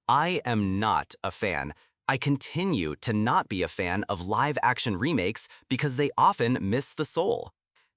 I am not a fan. I continue to not be a fan of live-action remakes because they often miss the soul.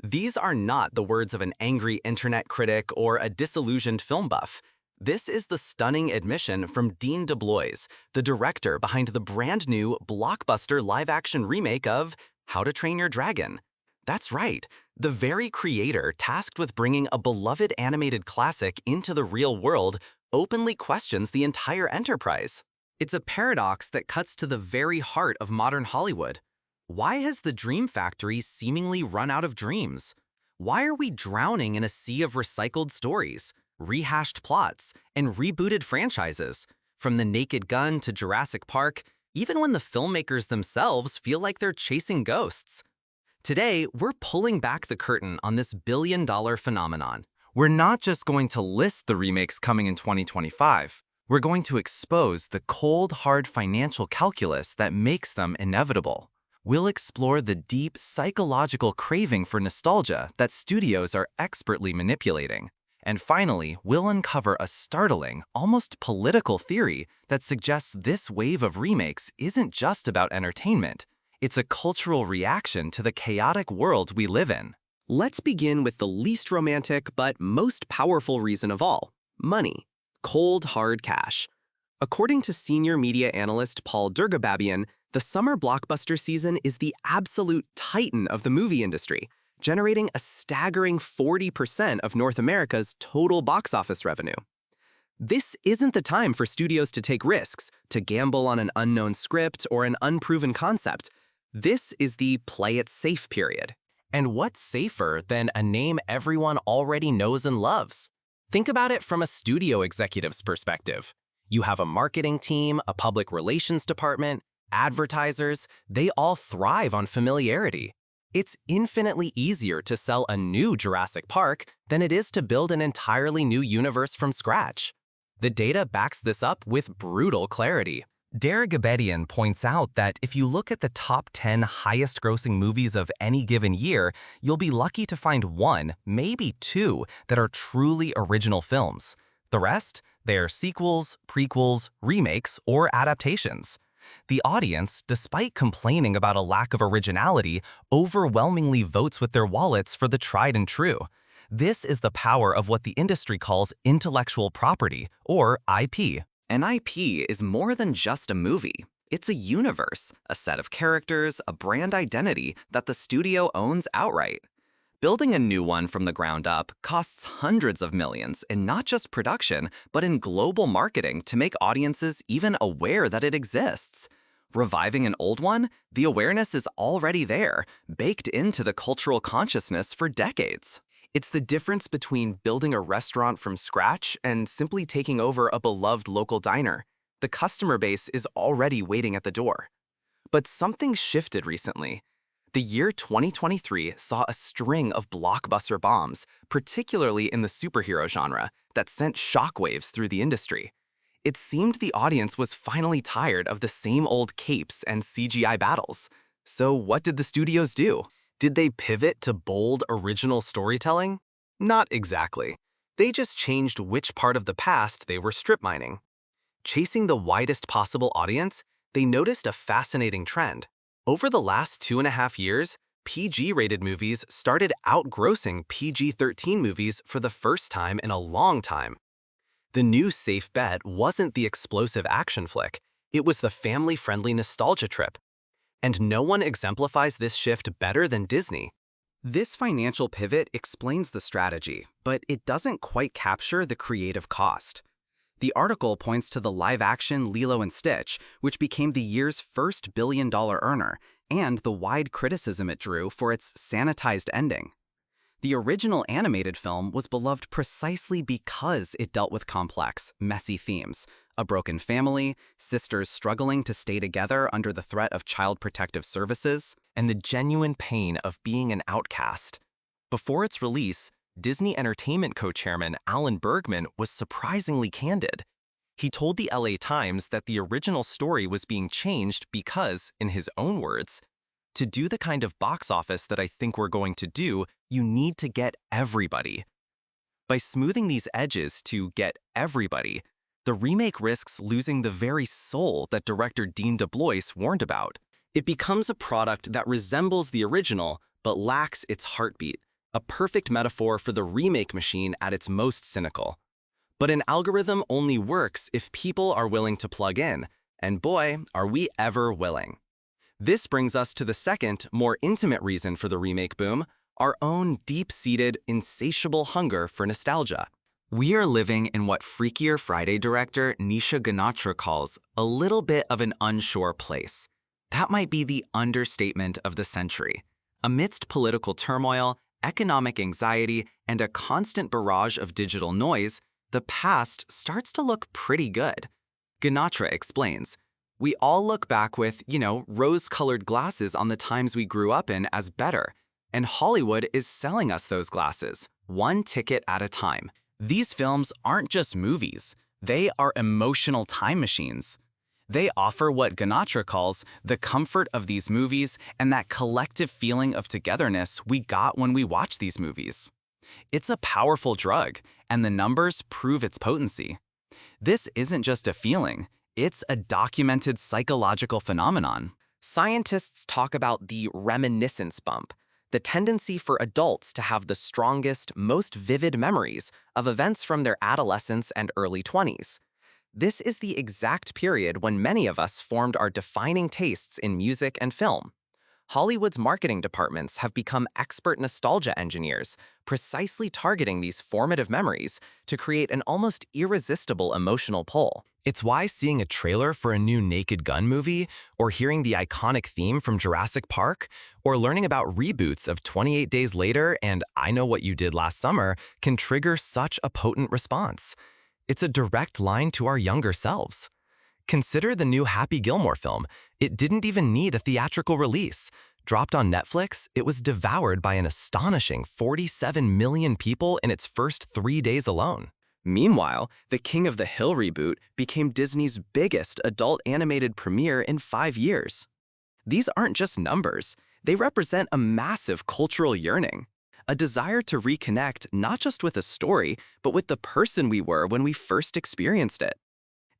These are not the words of an angry internet critic or a disillusioned film buff. This is the stunning admission from Dean DeBlois, the director behind the brand new blockbuster live-action remake of How to Train Your Dragon. That's right, the very creator tasked with bringing a beloved animated classic into the real world openly questions the entire enterprise. It's a paradox that cuts to the very heart of modern Hollywood. Why has the Dream Factory seemingly run out of dreams? Why are we drowning in a sea of recycled stories, rehashed plots, and rebooted franchises? From The Naked Gun to Jurassic Park, even when the filmmakers themselves feel like they're chasing ghosts. Today, we're pulling back the curtain on this billion-dollar phenomenon. We're not just going to list the remakes coming in 2025. We're going to expose the cold, hard financial calculus that makes them inevitable. We'll explore the deep psychological craving for nostalgia that studios are expertly manipulating. And finally, we'll uncover a startling, almost political theory that suggests this wave of remakes isn't just about entertainment. It's a cultural reaction to the chaotic world we live in. Let's begin with the least romantic but most powerful reason of all: money. Cold, hard cash. According to senior media analyst Paul Durgababian, the summer blockbuster season is the absolute titan of the movie industry, generating a staggering 40% of North America's total box office revenue. This isn't the time for studios to take risks, to gamble on an unknown script or an unproven concept. This is the play it safe period. And what's safer than a name everyone already knows and loves? Think about it from a studio executive's perspective. You have a marketing team, a public relations department, advertisers. They all thrive on familiarity. It's infinitely easier to sell a new Jurassic Park than it is to build an entirely new universe from scratch. The data backs this up with brutal clarity. Durgababian points out that if you look at the top 10 highest-grossing movies of any given year, you'll be lucky to find one, maybe two, that are truly original films. The rest, they're sequels, prequels, remakes, or adaptations. The audience, despite complaining about a lack of originality, overwhelmingly votes with their wallets for the tried and true. This is the power of what the industry calls intellectual property, or IP. An IP is more than just a movie. It's a universe, a set of characters, a brand identity that the studio owns outright. Building a new one from the ground up costs hundreds of millions in not just production, but in global marketing to make audiences even aware that it exists. Reviving an old one, the awareness is already there, baked into the cultural consciousness for decades. It's the difference between building a restaurant from scratch and simply taking over a beloved local diner. The customer base is already waiting at the door. But something shifted recently. The year 2023 saw a string of blockbuster bombs, particularly in the superhero genre, that sent shockwaves through the industry. It seemed the audience was finally tired of the same old capes and CGI battles. So what did the studios do? Did they pivot to bold, original storytelling? Not exactly. They just changed which part of the past they were strip mining. Chasing the widest possible audience, they noticed a fascinating trend. Over the last 2.5 years, PG-rated movies started outgrossing PG-13 movies for the first time in a long time. The new safe bet wasn't the explosive action flick, it was the family-friendly nostalgia trip. And no one exemplifies this shift better than Disney. This financial pivot explains the strategy, but it doesn't quite capture the creative cost. The article points to the live-action Lilo and Stitch, which became the year's first billion-dollar earner, and the wide criticism it drew for its sanitized ending. The original animated film was beloved precisely because it dealt with complex, messy themes: a broken family, sisters struggling to stay together under the threat of child protective services, and the genuine pain of being an outcast. Before its release, Disney Entertainment co-chairman Alan Bergman was surprisingly candid. He told the LA Times that the original story was being changed because, in his own words, "To do the kind of box office that I think we're going to do, you need to get everybody." By smoothing these edges to get everybody, the remake risks losing the very soul that director Dean DeBlois warned about. It becomes a product that resembles the original but lacks its heartbeat, a perfect metaphor for the remake machine at its most cynical. But an algorithm only works if people are willing to plug in, and boy, are we ever willing. This brings us to the second, more intimate reason for the remake boom, our own deep-seated, insatiable hunger for nostalgia. We are living in what Freakier Friday director Nisha Ganatra calls a little bit of an unsure place. That might be the understatement of the century. Amidst political turmoil, economic anxiety, and a constant barrage of digital noise, the past starts to look pretty good. Ganatra explains, "We all look back with, rose-colored glasses on the times we grew up in as better, and Hollywood is selling us those glasses, one ticket at a time. These films aren't just movies, they are emotional time machines. They offer what Ganatra calls the comfort of these movies and that collective feeling of togetherness we got when we watched these movies. It's a powerful drug, and the numbers prove its potency. This isn't just a feeling, it's a documented psychological phenomenon." Scientists talk about the reminiscence bump, the tendency for adults to have the strongest, most vivid memories of events from their adolescence and early 20s. This is the exact period when many of us formed our defining tastes in music and film. Hollywood's marketing departments have become expert nostalgia engineers, precisely targeting these formative memories to create an almost irresistible emotional pull. It's why seeing a trailer for a new Naked Gun movie, or hearing the iconic theme from Jurassic Park, or learning about reboots of 28 Days Later and I Know What You Did Last Summer can trigger such a potent response. It's a direct line to our younger selves. Consider the new Happy Gilmore film. It didn't even need a theatrical release. Dropped on Netflix, it was devoured by an astonishing 47 million people in its first 3 days alone. Meanwhile, the King of the Hill reboot became Disney's biggest adult animated premiere in 5 years. These aren't just numbers, they represent a massive cultural yearning, a desire to reconnect not just with a story, but with the person we were when we first experienced it.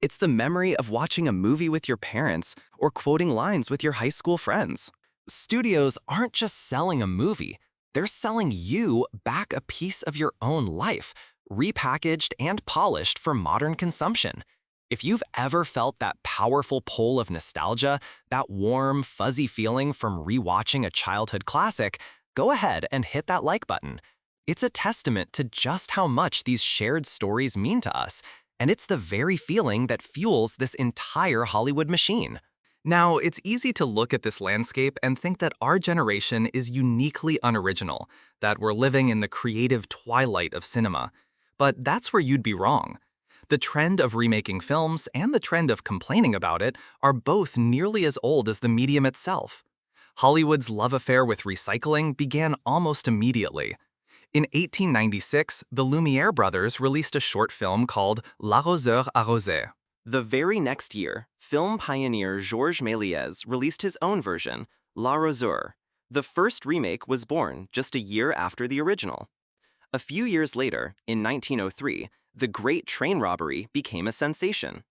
It's the memory of watching a movie with your parents or quoting lines with your high school friends. Studios aren't just selling a movie, they're selling you back a piece of your own life, repackaged and polished for modern consumption. If you've ever felt that powerful pull of nostalgia, that warm, fuzzy feeling from rewatching a childhood classic, go ahead and hit that like button. It's a testament to just how much these shared stories mean to us, and it's the very feeling that fuels this entire Hollywood machine. Now, it's easy to look at this landscape and think that our generation is uniquely unoriginal, that we're living in the creative twilight of cinema. But that's where you'd be wrong. The trend of remaking films and the trend of complaining about it are both nearly as old as the medium itself. Hollywood's love affair with recycling began almost immediately. In 1896, the Lumiere brothers released a short film called L'arroseur arrosé. The very next year, film pioneer Georges Méliès released his own version, L'Arroseur. The first remake was born just a year after the original. A few years later, in 1903, The Great Train Robbery became a sensation.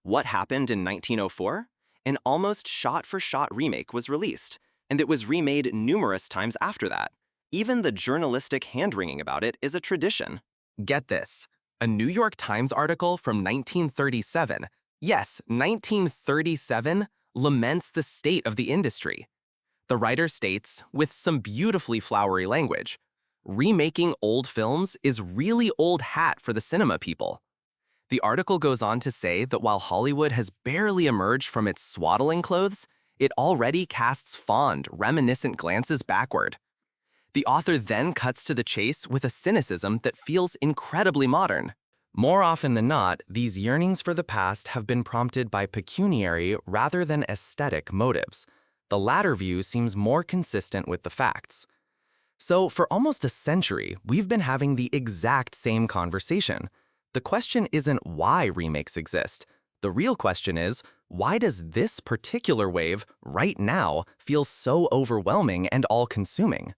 What happened in 1904? An almost shot-for-shot remake was released, and it was remade numerous times after that. Even the journalistic hand-wringing about it is a tradition. Get this. A New York Times article from 1937, yes, 1937, laments the state of the industry. The writer states, with some beautifully flowery language, "Remaking old films is really old hat for the cinema people." The article goes on to say that while Hollywood has barely emerged from its swaddling clothes, it already casts fond, reminiscent glances backward. The author then cuts to the chase with a cynicism that feels incredibly modern. More often than not, these yearnings for the past have been prompted by pecuniary rather than aesthetic motives. The latter view seems more consistent with the facts. So, for almost a century, we've been having the exact same conversation. The question isn't why remakes exist. The real question is, why does this particular wave, right now, feel so overwhelming and all-consuming?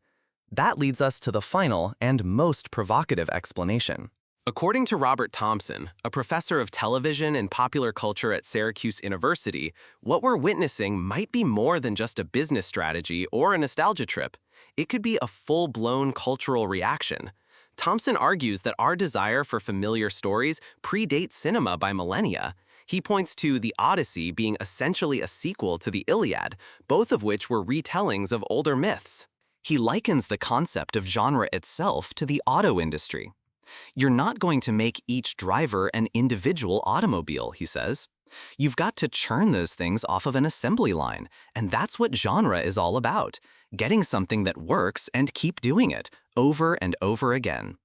That leads us to the final and most provocative explanation. According to Robert Thompson, a professor of television and popular culture at Syracuse University, what we're witnessing might be more than just a business strategy or a nostalgia trip. It could be a full-blown cultural reaction. Thompson argues that our desire for familiar stories predates cinema by millennia. He points to the Odyssey being essentially a sequel to the Iliad, both of which were retellings of older myths. He likens the concept of genre itself to the auto industry. You're not going to make each driver an individual automobile, he says. You've got to churn those things off of an assembly line, and that's what genre is all about, getting something that works and keep doing it, over and over again.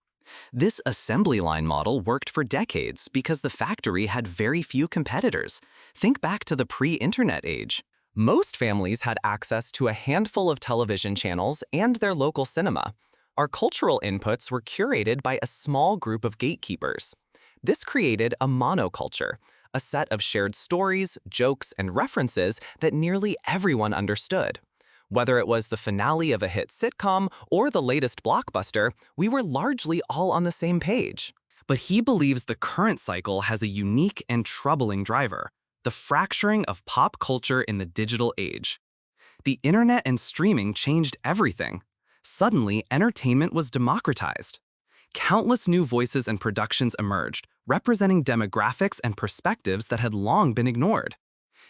This assembly line model worked for decades because the factory had very few competitors. Think back to the pre-internet age. Most families had access to a handful of television channels and their local cinema. Our cultural inputs were curated by a small group of gatekeepers. This created a monoculture, a set of shared stories, jokes, and references that nearly everyone understood. Whether it was the finale of a hit sitcom or the latest blockbuster, we were largely all on the same page. But he believes the current cycle has a unique and troubling driver: the fracturing of pop culture in the digital age. The internet and streaming changed everything. Suddenly, entertainment was democratized. Countless new voices and productions emerged, representing demographics and perspectives that had long been ignored.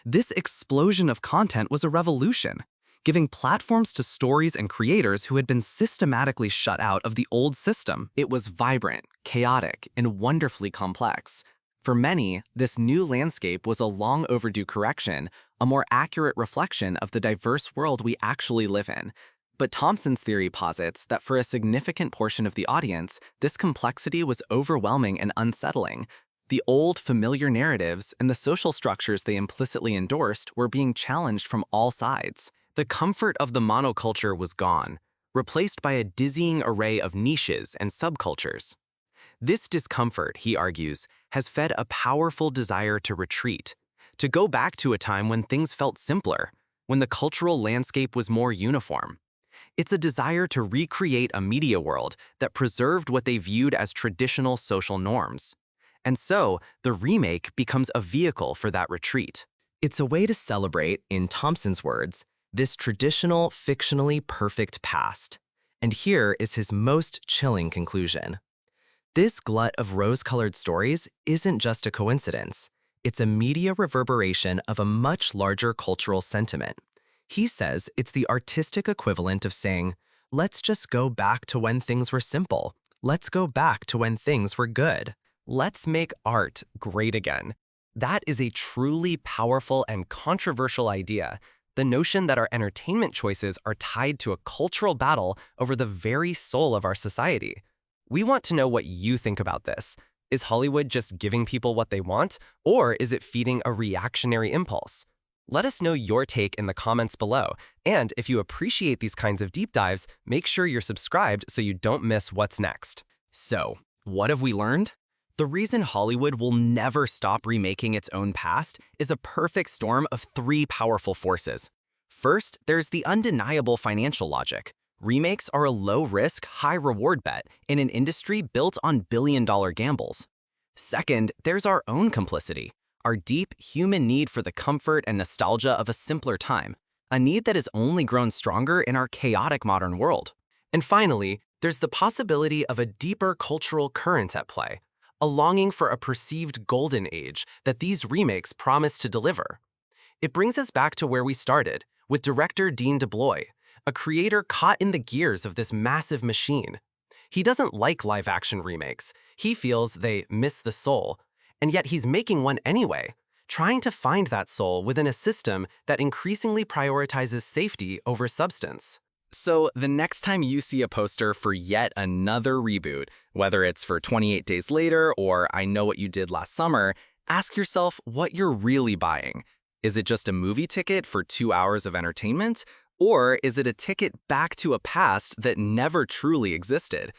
This explosion of content was a revolution, giving platforms to stories and creators who had been systematically shut out of the old system. It was vibrant, chaotic, and wonderfully complex. For many, this new landscape was a long overdue correction, a more accurate reflection of the diverse world we actually live in. But Thompson's theory posits that for a significant portion of the audience, this complexity was overwhelming and unsettling. The old, familiar narratives and the social structures they implicitly endorsed were being challenged from all sides. The comfort of the monoculture was gone, replaced by a dizzying array of niches and subcultures. This discomfort, he argues, has fed a powerful desire to retreat, to go back to a time when things felt simpler, when the cultural landscape was more uniform. It's a desire to recreate a media world that preserved what they viewed as traditional social norms. And so, the remake becomes a vehicle for that retreat. It's a way to celebrate, in Thompson's words, this traditional, fictionally perfect past. And here is his most chilling conclusion. This glut of rose-colored stories isn't just a coincidence. It's a media reverberation of a much larger cultural sentiment. He says it's the artistic equivalent of saying, let's just go back to when things were simple. Let's go back to when things were good. Let's make art great again. That is a truly powerful and controversial idea. The notion that our entertainment choices are tied to a cultural battle over the very soul of our society. We want to know what you think about this. Is Hollywood just giving people what they want, or is it feeding a reactionary impulse? Let us know your take in the comments below, and if you appreciate these kinds of deep dives, make sure you're subscribed so you don't miss what's next. So, what have we learned? The reason Hollywood will never stop remaking its own past is a perfect storm of three powerful forces. First, there's the undeniable financial logic. Remakes are a low-risk, high-reward bet in an industry built on billion-dollar gambles. Second, there's our own complicity, our deep human need for the comfort and nostalgia of a simpler time, a need that has only grown stronger in our chaotic modern world. And finally, there's the possibility of a deeper cultural current at play, a longing for a perceived golden age that these remakes promise to deliver. It brings us back to where we started, with director Dean DeBlois, a creator caught in the gears of this massive machine. He doesn't like live-action remakes. He feels they miss the soul, and yet he's making one anyway, trying to find that soul within a system that increasingly prioritizes safety over substance. So the next time you see a poster for yet another reboot, whether it's for 28 Days Later or I Know What You Did Last Summer, ask yourself what you're really buying. Is it just a movie ticket for 2 hours of entertainment? Or is it a ticket back to a past that never truly existed?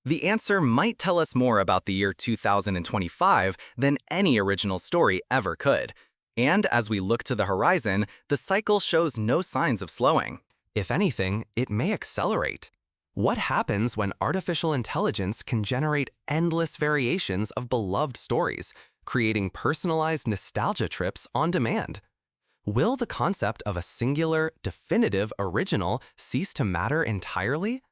The answer might tell us more about the year 2025 than any original story ever could. And as we look to the horizon, the cycle shows no signs of slowing. If anything, it may accelerate. What happens when artificial intelligence can generate endless variations of beloved stories, creating personalized nostalgia trips on demand? Will the concept of a singular, definitive original cease to matter entirely?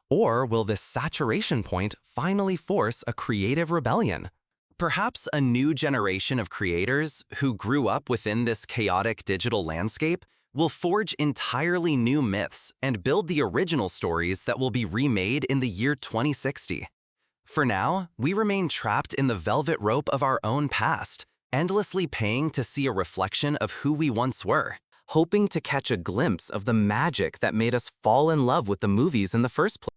Or will this saturation point finally force a creative rebellion? Perhaps a new generation of creators who grew up within this chaotic digital landscape will forge entirely new myths and build the original stories that will be remade in the year 2060. For now, we remain trapped in the velvet rope of our own past, endlessly paying to see a reflection of who we once were, hoping to catch a glimpse of the magic that made us fall in love with the movies in the first place.